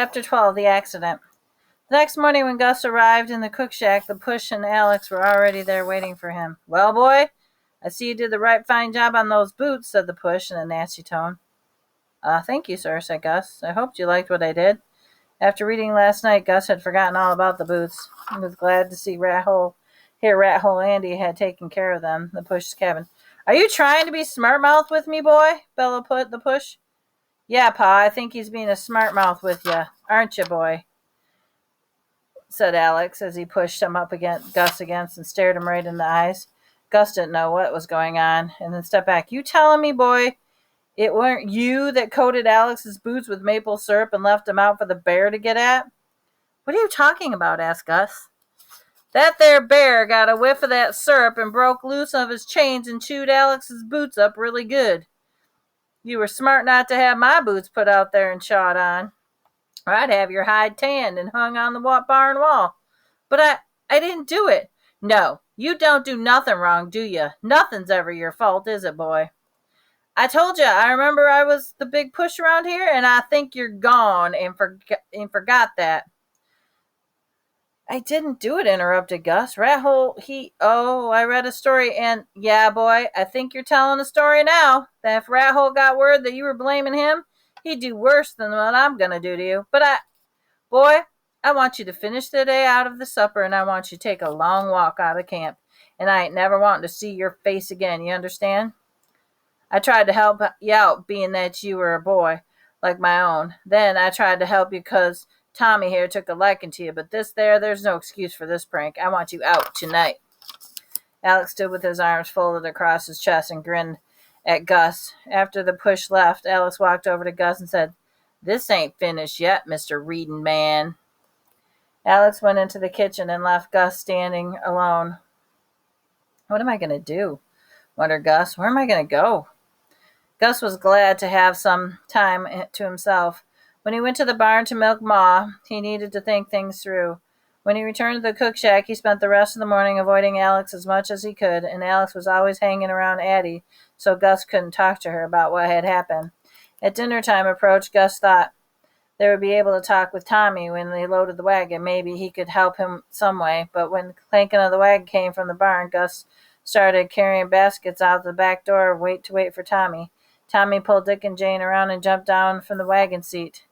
Chapter 12, The Accident. The next morning when Gus arrived in the cook shack, the Push and Alex were already there waiting for him. "Well, boy, I see you did the right fine job on those boots," said the Push in a nasty tone. Thank you, sir," said Gus. "I hoped you liked what I did." After reading last night, Gus had forgotten all about the boots. He was glad to see Rat Hole Andy had taken care of them, the Push's cabin. "Are you trying to be smart-mouthed with me, boy?" bellowed the Push. "Yeah, Pa, I think he's being a smart mouth with you, aren't you, boy?" said Alex as he pushed him up against Gus and stared him right in the eyes. Gus didn't know what was going on, and then stepped back. "You telling me, boy, it weren't you that coated Alex's boots with maple syrup and left them out for the bear to get at?" "What are you talking about?" asked Gus. "That there bear got a whiff of that syrup and broke loose of his chains and chewed Alex's boots up really good. You were smart not to have my boots put out there and chawed on, or I'd have your hide tanned and hung on the barn wall. But I didn't do it." "No, you don't do nothing wrong, do you? Nothing's ever your fault, is it, boy?" "I told you, I remember I was the big push around here, and I think you're gone and forgot that." "I didn't do it," interrupted Gus. "Rat Hole, I read a story, and, yeah, boy, I think you're telling a story now, that if Rat Hole got word that you were blaming him, he'd do worse than what I'm going to do to you. But boy, I want you to finish the day out of the supper, and I want you to take a long walk out of camp, and I ain't never wanting to see your face again, you understand? I tried to help you out, being that you were a boy like my own. Then I tried to help you 'cause Tommy here took a liking to you, but there's no excuse for this prank. I want you out tonight." Alex stood with his arms folded across his chest and grinned at Gus. After the Push left, Alex walked over to Gus and said, "This ain't finished yet, Mr. Reading Man." Alex went into the kitchen and left Gus standing alone. "What am I going to do?" wondered Gus. "Where am I going to go?" Gus was glad to have some time to himself. When he went to the barn to milk Ma, he needed to think things through. When he returned to the cook shack, he spent the rest of the morning avoiding Alex as much as he could, and Alex was always hanging around Addie, so Gus couldn't talk to her about what had happened. At dinner time approached, Gus thought they would be able to talk with Tommy when they loaded the wagon. Maybe he could help him some way, but when the clanking of the wagon came from the barn, Gus started carrying baskets out the back door, wait for Tommy. Tommy pulled Dick and Jane around and jumped down from the wagon seat.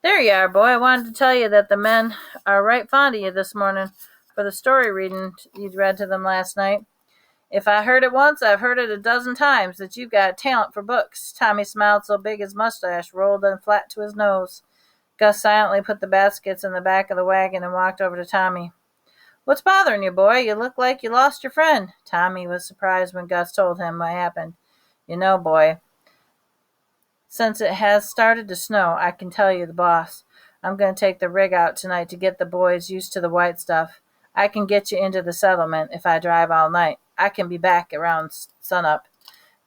"There you are, boy. I wanted to tell you that the men are right fond of you this morning for the story reading you'd read to them last night. If I heard it once, I've heard it a dozen times that you've got talent for books." Tommy smiled so big his mustache rolled in flat to his nose. Gus silently put the baskets in the back of the wagon and walked over to Tommy. "What's bothering you, boy? You look like you lost your friend." Tommy was surprised when Gus told him what happened. "You know, boy, since it has started to snow, I can tell you the boss. I'm going to take the rig out tonight to get the boys used to the white stuff. I can get you into the settlement if I drive all night. I can be back around sunup."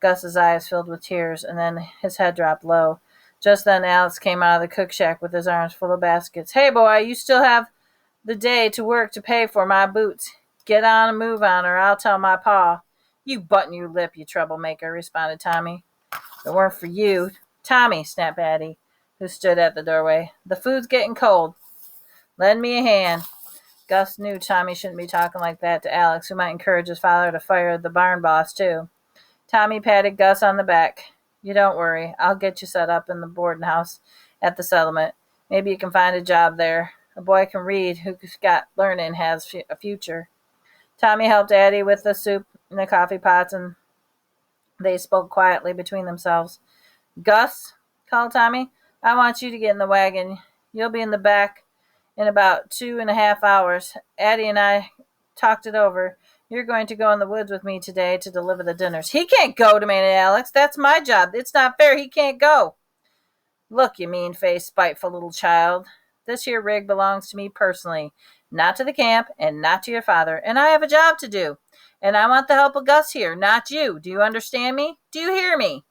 Gus's eyes filled with tears, and then his head dropped low. Just then Alex came out of the cook shack with his arms full of baskets. "Hey, boy, you still have the day to work to pay for my boots. Get on and move on, or I'll tell my pa." "You button your lip, you troublemaker," responded Tommy. "If it weren't for you—" "Tommy," snapped Addie, who stood at the doorway, "the food's getting cold. Lend me a hand." Gus knew Tommy shouldn't be talking like that to Alex, who might encourage his father to fire the barn boss, too. Tommy patted Gus on the back. "You don't worry. I'll get you set up in the boarding house at the settlement. Maybe you can find a job there. A boy can read who's got learning has a future." Tommy helped Addie with the soup and the coffee pots, and they spoke quietly between themselves. "Gus," called Tommy, "I want you to get in the wagon. You'll be in the back in about 2.5 hours. Addie and I talked it over. You're going to go in the woods with me today to deliver the dinners." "He can't go," demanded Alex. "That's my job. It's not fair. He can't go." "Look, you mean-faced, spiteful little child. This here rig belongs to me personally, not to the camp and not to your father, and I have a job to do. And I want the help of Gus here, not you. Do you understand me? Do you hear me?"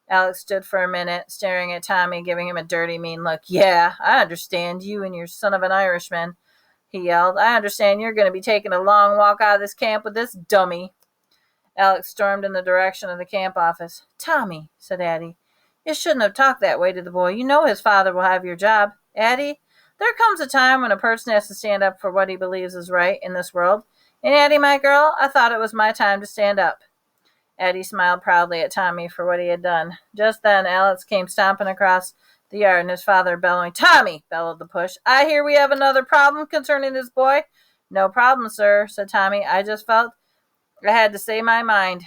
Alex stood for a minute, staring at Tommy, giving him a dirty, mean look. "Yeah, I understand you and your son of an Irishman," he yelled. "I understand you're going to be taking a long walk out of this camp with this dummy." Alex stormed in the direction of the camp office. "Tommy," said Addie, "you shouldn't have talked that way to the boy. You know his father will have your job." Addie, there comes a time when a person has to stand up for what he believes is right in this world. And Addie, my girl, I thought it was my time to stand up. Addie smiled proudly at Tommy for what he had done. Just then, Alex came stomping across the yard, and his father bellowing. Tommy, bellowed the push. I hear we have another problem concerning this boy. No problem, sir, said Tommy. I just felt I had to say my mind,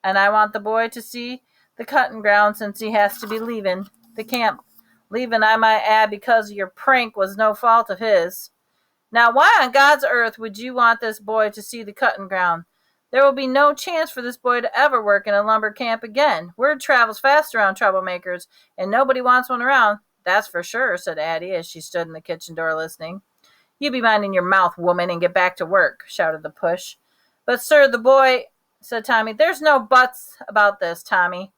and I want the boy to see the cutting ground since he has to be leaving the camp. Leaving, I might add, because your prank was no fault of his. Now, why on God's earth would you want this boy to see the cutting ground? There will be no chance for this boy to ever work in a lumber camp again. Word travels fast around troublemakers, and nobody wants one around. That's for sure, said Addie as she stood in the kitchen door listening. You be minding your mouth, woman, and get back to work, shouted the push. But, sir, the boy, said Tommy. There's no buts about this, Tommy.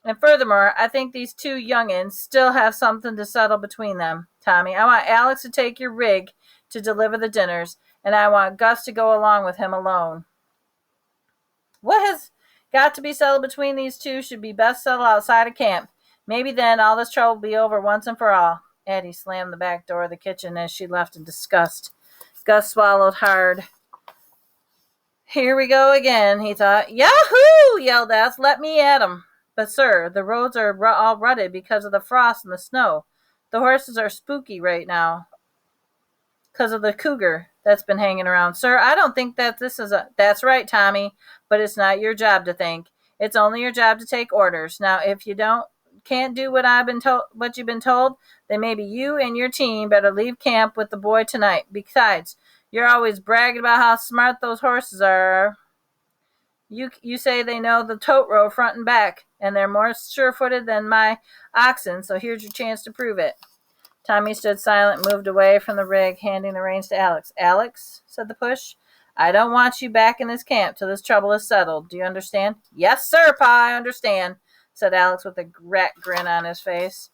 And furthermore, I think these two youngins still have something to settle between them. Tommy, I want Alex to take your rig to deliver the dinners, and I want Gus to go along with him alone. What has got to be settled between these two should be best settled outside of camp. Maybe then all this trouble will be over once and for all. Addie slammed the back door of the kitchen as she left in disgust. Gus swallowed hard. Here we go again, he thought. Yahoo! Yelled Alex. Let me at 'em. But, sir, the roads are all rutted because of the frost and the snow. The horses are spooky right now because of the cougar that's been hanging around. Sir, I don't think that this is a... That's right, Tommy, but it's not your job to think. It's only your job to take orders. Now, if you can't do what you've been told, then maybe you and your team better leave camp with the boy tonight. Besides, you're always bragging about how smart those horses are. You say they know the tote road front and back, and they're more sure-footed than my oxen, so here's your chance to prove it. Tommy stood silent and moved away from the rig, handing the reins to Alex. Alex, said the push, I don't want you back in this camp till this trouble is settled. Do you understand? Yes, sir, Pa, I understand, said Alex with a rat grin on his face.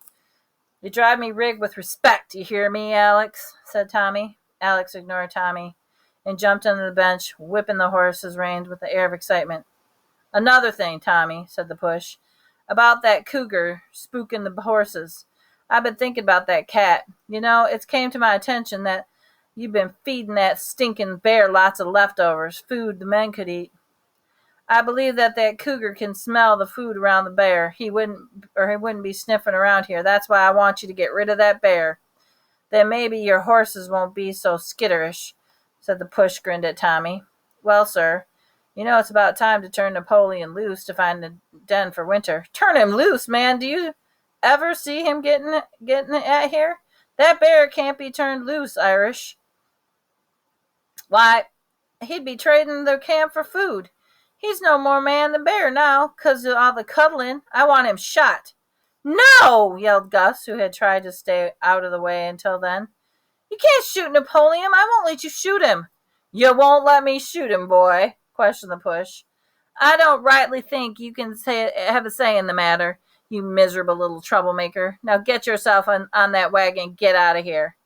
You drive me rig with respect, you hear me, Alex, said Tommy. Alex ignored Tommy and jumped under the bench, whipping the horse's reins with the air of excitement. Another thing, Tommy, said the push, about that cougar spooking the horses. I've been thinking about that cat. You know, it's came to my attention that you've been feeding that stinking bear lots of leftovers, food the men could eat. I believe that cougar can smell the food around the bear. He wouldn't be sniffing around here. That's why I want you to get rid of that bear. Then maybe your horses won't be so skitterish, said the push, grinned at Tommy. Well, sir, you know it's about time to turn Napoleon loose to find a den for winter. Turn him loose, man. Do you ever see him getting at here? That bear can't be turned loose, Irish. Why, he'd be trading the camp for food. He's no more man than bear now, 'cause of all the cuddling. I want him shot. No! Yelled Gus, who had tried to stay out of the way until then. You can't shoot Napoleon. I won't let you shoot him. You won't let me shoot him, boy, questioned the push. I don't rightly think you can have a say in the matter, you miserable little troublemaker. Now get yourself on that wagon and get out of here.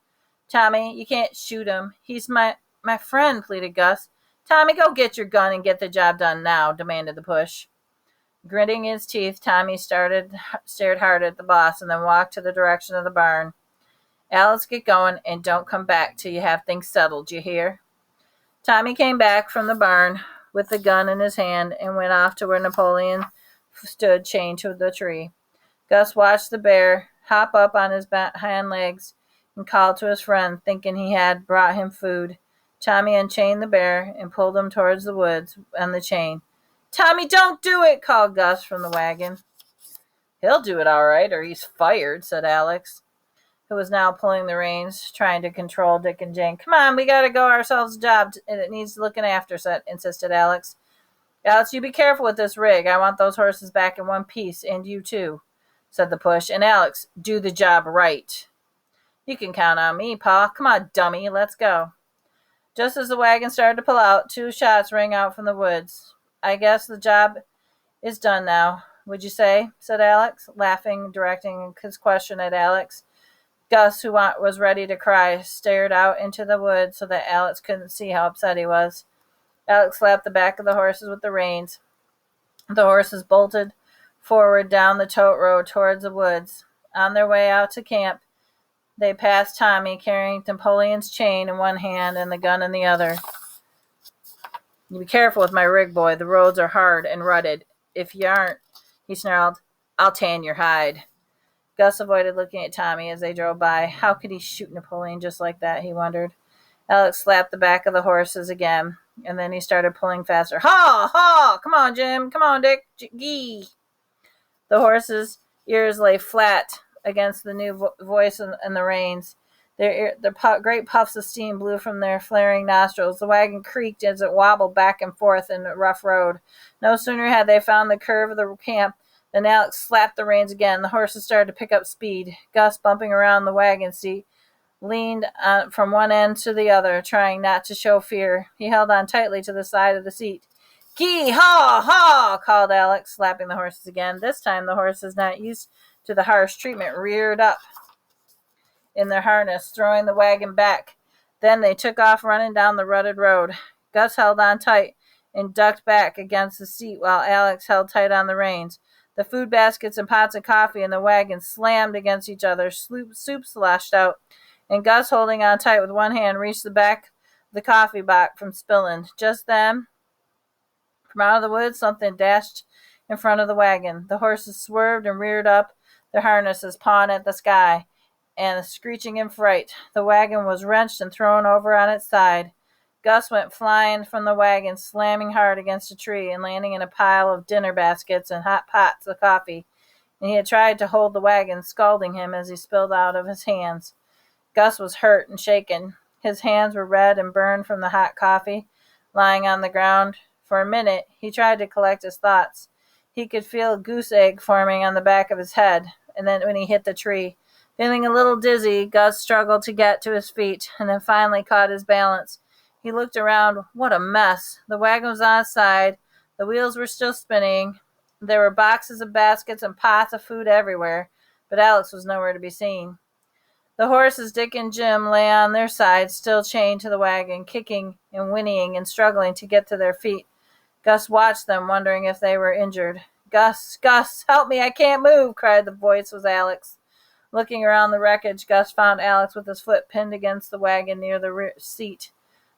Tommy, you can't shoot him. He's my friend, pleaded Gus. Tommy, go get your gun and get the job done now, demanded the push. Gritting his teeth, Tommy stared hard at the boss and then walked to the direction of the barn. Alex, get going and don't come back till you have things settled, you hear? Tommy came back from the barn with the gun in his hand and went off to where Napoleon stood chained to the tree. Gus watched the bear hop up on his hind legs and called to his friend, thinking he had brought him food. Tommy unchained the bear and pulled him towards the woods on the chain. Tommy, don't do it, called Gus from the wagon. He'll do it all right, or he's fired, said Alex, who was now pulling the reins, trying to control Dick and Jane. Come on, we got to go ourselves a job, and it needs looking after, insisted Alex. Alex, you be careful with this rig. I want those horses back in one piece, and you too, said the push. And Alex, do the job right. You can count on me, Pa. Come on, dummy, let's go. Just as the wagon started to pull out, 2 shots rang out from the woods. I guess the job is done now, would you say? Said Alex, laughing, directing his question at Alex. Gus, who was ready to cry, stared out into the woods so that Alex couldn't see how upset he was. Alex slapped the back of the horses with the reins. The horses bolted forward down the tote road towards the woods. On their way out to camp, They passed Tommy, carrying Napoleon's chain in one hand and the gun in the other. "You be careful with my rig, boy. The roads are hard and rutted. If you aren't," he snarled, "I'll tan your hide." Gus avoided looking at Tommy as they drove by. How could he shoot Napoleon just like that, he wondered. Alex slapped the back of the horses again, and then he started pulling faster. "Haw! Haw! Come on, Jim! Come on, Dick! Gee!" The horses' ears lay flat against the new voice and the reins. Their great puffs of steam blew from their flaring nostrils. The wagon creaked as it wobbled back and forth in a rough road. No sooner had they found the curve of the camp than Alex slapped the reins again. The horses started to pick up speed. Gus, bumping around the wagon seat, leaned from one end to the other, trying not to show fear. He held on tightly to the side of the seat. "Gee, haw, haw!" called Alex, slapping the horses again. This time the horses, not used to the harsh treatment, reared up in their harness, throwing the wagon back. Then they took off running down the rutted road. Gus held on tight and ducked back against the seat while Alex held tight on the reins. The food baskets and pots of coffee in the wagon slammed against each other. Soup sloshed out, and Gus, holding on tight with one hand, reached the back of the coffee pot from spilling. Just then, from out of the woods, something dashed in front of the wagon. The horses swerved and reared up their harnesses, pawing at the sky and screeching in fright. The wagon was wrenched and thrown over on its side. Gus went flying from the wagon, slamming hard against a tree and landing in a pile of dinner baskets and hot pots of coffee. And he had tried to hold the wagon, scalding him as he spilled out of his hands. Gus was hurt and shaken. His hands were red and burned from the hot coffee lying on the ground. For a minute, he tried to collect his thoughts. He could feel a goose egg forming on the back of his head, and then when he hit the tree. Feeling a little dizzy, Gus struggled to get to his feet, and then finally caught his balance. He looked around. What a mess. The wagon was on its side. The wheels were still spinning. There were boxes of baskets and pots of food everywhere, but Alex was nowhere to be seen. The horses, Dick and Jim, lay on their sides, still chained to the wagon, kicking and whinnying and struggling to get to their feet. Gus watched them, wondering if they were injured. "Gus, Gus, help me, I can't move," cried the voice was Alex. Looking around the wreckage, Gus found Alex with his foot pinned against the wagon near the rear seat.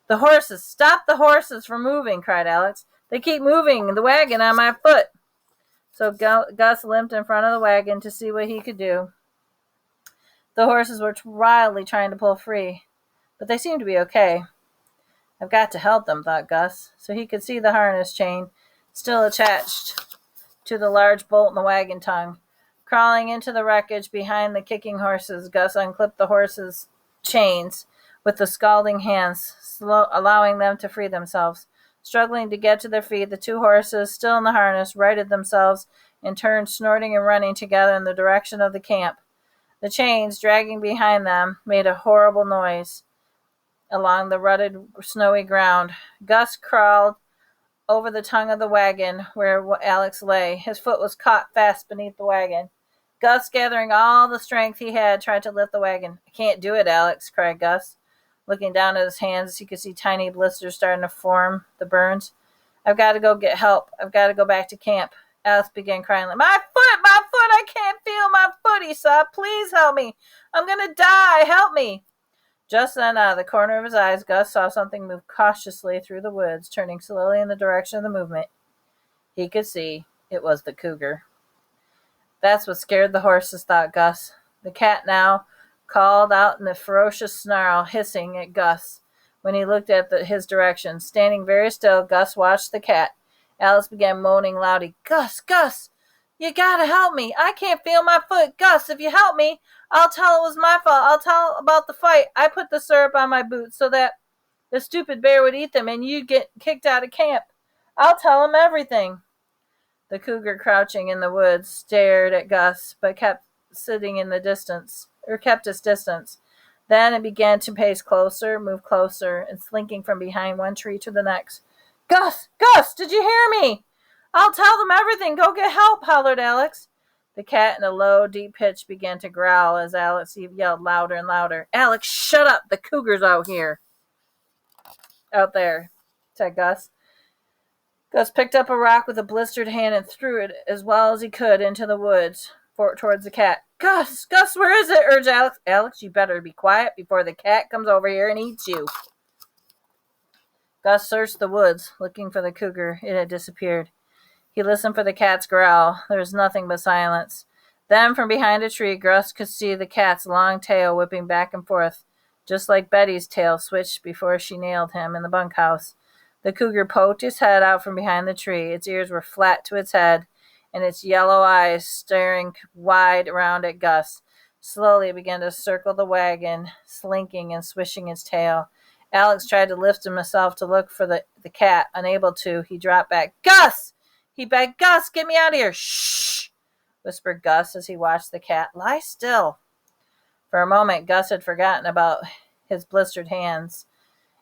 "The horses! Stop the horses from moving!" cried Alex. "They keep moving the wagon on my foot." So Gus limped in front of the wagon to see what he could do. The horses were wildly trying to pull free, but they seemed to be okay. "I've got to help them," thought Gus. So he could see the harness chain still attached to the large bolt in the wagon tongue. Crawling into the wreckage behind the kicking horses, Gus unclipped the horses' chains with the scalding hands, allowing them to free themselves. Struggling to get to their feet, the two horses, still in the harness, righted themselves and turned, snorting and running together in the direction of the camp. The chains, dragging behind them, made a horrible noise along the rutted, snowy ground. Gus crawled over the tongue of the wagon where Alex lay. His foot was caught fast beneath the wagon. Gus, gathering all the strength he had, tried to lift the wagon. "I can't do it, Alex," cried Gus. Looking down at his hands, he could see tiny blisters starting to form the burns. "I've got to go get help. I've got to go back to camp." Alex began crying. "My foot! My foot! I can't feel my foot," he sobbed. "Please help me. I'm going to die. Help me." Just then, out of the corner of his eyes, Gus saw something move cautiously through the woods, turning slowly in the direction of the movement. He could see it was the cougar. That's what scared the horses, thought Gus. The cat now called out in a ferocious snarl, hissing at Gus. When he looked at his direction, standing very still, Gus watched the cat. Alice began moaning loudly. "Gus, Gus, you gotta help me. I can't feel my foot. Gus, if you help me, I'll tell it was my fault. I'll tell about the fight. I put the syrup on my boots so that the stupid bear would eat them and you'd get kicked out of camp. I'll tell him everything." The cougar, crouching in the woods, stared at Gus, but kept its distance. Then it began to pace closer, move closer, and slinking from behind one tree to the next. "Gus! Gus! Did you hear me?" "I'll tell them everything. Go get help," hollered Alex. The cat, in a low, deep pitch, began to growl as Alex yelled louder and louder. "Alex, shut up! The cougar's out there," said Gus. Gus picked up a rock with a blistered hand and threw it as well as he could into the woods towards the cat. Gus, where is it?" urged Alex. "Alex, you better be quiet before the cat comes over here and eats you." Gus searched the woods, looking for the cougar. It had disappeared. He listened for the cat's growl. There was nothing but silence. Then, from behind a tree, Gus could see the cat's long tail whipping back and forth, just like Betty's tail switched before she nailed him in the bunkhouse. The cougar poked its head out from behind the tree. Its ears were flat to its head, and its yellow eyes staring wide around at Gus. Slowly it began to circle the wagon, slinking and swishing its tail. Alex tried to lift himself to look for the cat. Unable to, he dropped back. "Gus!" he begged. "Gus, get me out of here!" "Shh!" whispered Gus as he watched the cat. "Lie still." For a moment, Gus had forgotten about his blistered hands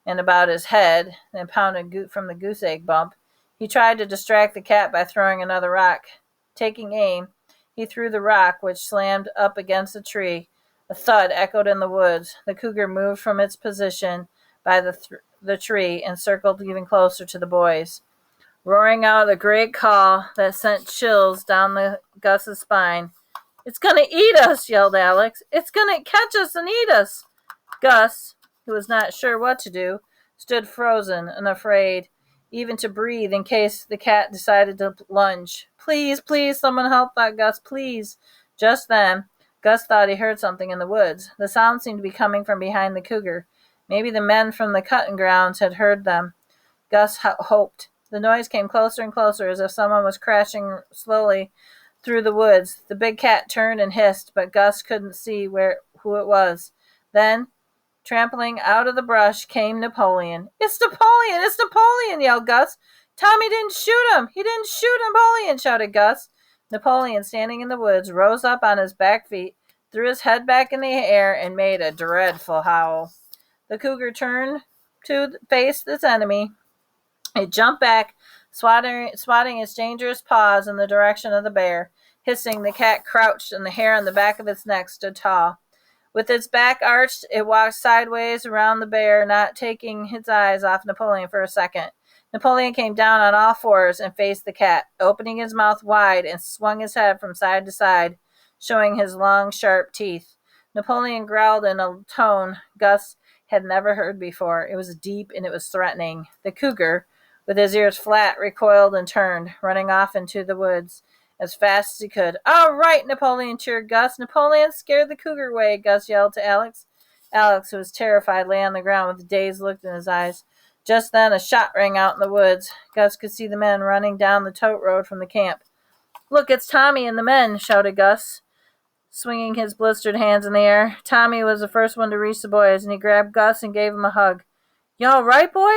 and about his head, and pounded from the goose egg bump. He tried to distract the cat by throwing another rock. Taking aim, he threw the rock, which slammed up against the tree. A thud echoed in the woods. The cougar moved from its position by the tree and circled even closer to the boys, roaring out a great call that sent chills down Gus's spine. "It's going to eat us," yelled Alex. "It's going to catch us and eat us." Gus, who was not sure what to do, stood frozen and afraid even to breathe in case the cat decided to lunge. "Please, please, someone help," thought Gus. "Please." Just then, Gus thought he heard something in the woods. The sound seemed to be coming from behind the cougar. Maybe the men from the cutting grounds had heard them. Gus hoped. The noise came closer and closer, as if someone was crashing slowly through the woods. The big cat turned and hissed, but Gus couldn't see who it was. Then, trampling out of the brush, came Napoleon. "It's Napoleon! It's Napoleon!" yelled Gus. "Tommy didn't shoot him! He didn't shoot Napoleon!" shouted Gus. Napoleon, standing in the woods, rose up on his back feet, threw his head back in the air, and made a dreadful howl. The cougar turned to face its enemy. It jumped back, swatting its dangerous paws in the direction of the bear. Hissing, the cat crouched, and the hair on the back of its neck stood tall. With its back arched, it walked sideways around the bear, not taking its eyes off Napoleon for a second. Napoleon came down on all fours and faced the cat, opening his mouth wide and swung his head from side to side, showing his long, sharp teeth. Napoleon growled in a tone Gus had never heard before. It was deep and it was threatening. The cougar, with his ears flat, recoiled and turned, running off into the woods as fast as he could. "All right, Napoleon," cheered Gus. "Napoleon scared the cougar away," Gus yelled to Alex. Alex, who was terrified, lay on the ground with a dazed look in his eyes. Just then, a shot rang out in the woods. Gus could see the men running down the tote road from the camp. "Look, it's Tommy and the men," shouted Gus, swinging his blistered hands in the air. Tommy was the first one to reach the boys, and he grabbed Gus and gave him a hug. "You all right, boy?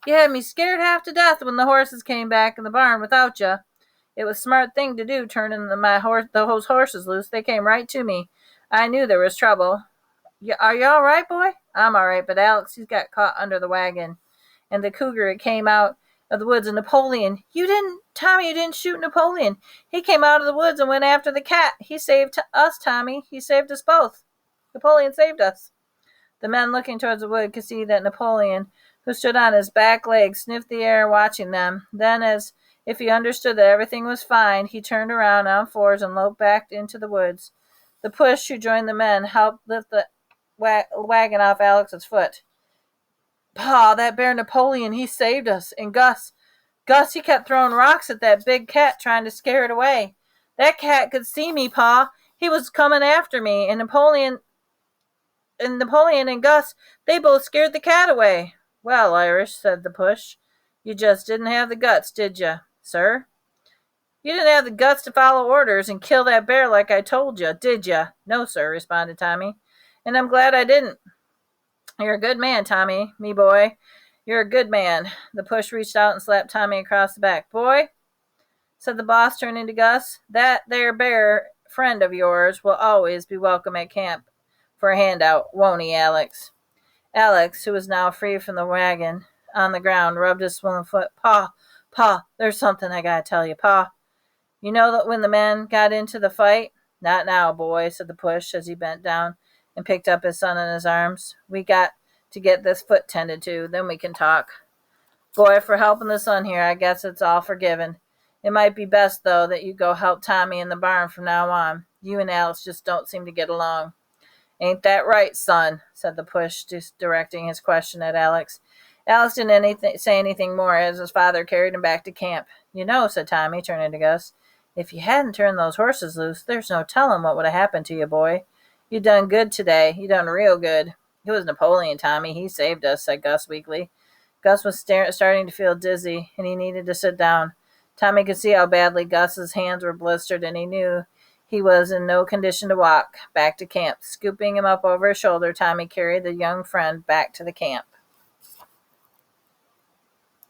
You had me scared half to death when the horses came back in the barn without you. It was a smart thing to do, turning those horses loose. They came right to me. I knew there was trouble. Are you all right, boy?" "I'm all right, but Alex, he's got caught under the wagon." And the cougar, it came out of the woods, and Napoleon. Tommy, you didn't shoot Napoleon. He came out of the woods and went after the cat. He saved us, Tommy. He saved us both. Napoleon saved us." The men looking towards the wood could see that Napoleon, who stood on his back legs, sniffed the air watching them. Then, as if he understood that everything was fine, he turned around on fours and loped back into the woods. The push, who joined the men, helped lift the wagon off Alex's foot. "Pa, that bear Napoleon, he saved us. And Gus, he kept throwing rocks at that big cat, trying to scare it away. That cat could see me, Pa. He was coming after me, and Napoleon and Gus, they both scared the cat away." "Well, Irish," said the push, "you just didn't have the guts, did you, sir? You didn't have the guts to follow orders and kill that bear like I told you, did you?" "No, sir," responded Tommy, "and I'm glad I didn't." "You're a good man, Tommy, me boy. You're a good man." The push reached out and slapped Tommy across the back. "Boy," said the boss, turning to Gus, "that there bear friend of yours will always be welcome at camp for a handout, won't he, Alex?" Alex, who was now free from the wagon, on the ground, rubbed his swollen foot. Pa, there's something I gotta tell you, Pa. You know that when the men got into the fight?" "Not now, boy," said the push as he bent down and picked up his son in his arms. "We got to get this foot tended to, then we can talk. Boy, for helping the son here, I guess it's all forgiven. It might be best, though, that you go help Tommy in the barn from now on. You and Alex just don't seem to get along." "Ain't that right, son?" said the push, just directing his question at Alex. Alex didn't say anything more as his father carried him back to camp. "You know," said Tommy, turning to Gus, "if you hadn't turned those horses loose, there's no telling what would have happened to you, boy. You done good today. You done real good." "It was Napoleon, Tommy. He saved us," said Gus weakly. Gus was starting to feel dizzy, and he needed to sit down. Tommy could see how badly Gus's hands were blistered, and he knew he was in no condition to walk back to camp. Scooping him up over his shoulder, Tommy carried the young friend back to the camp.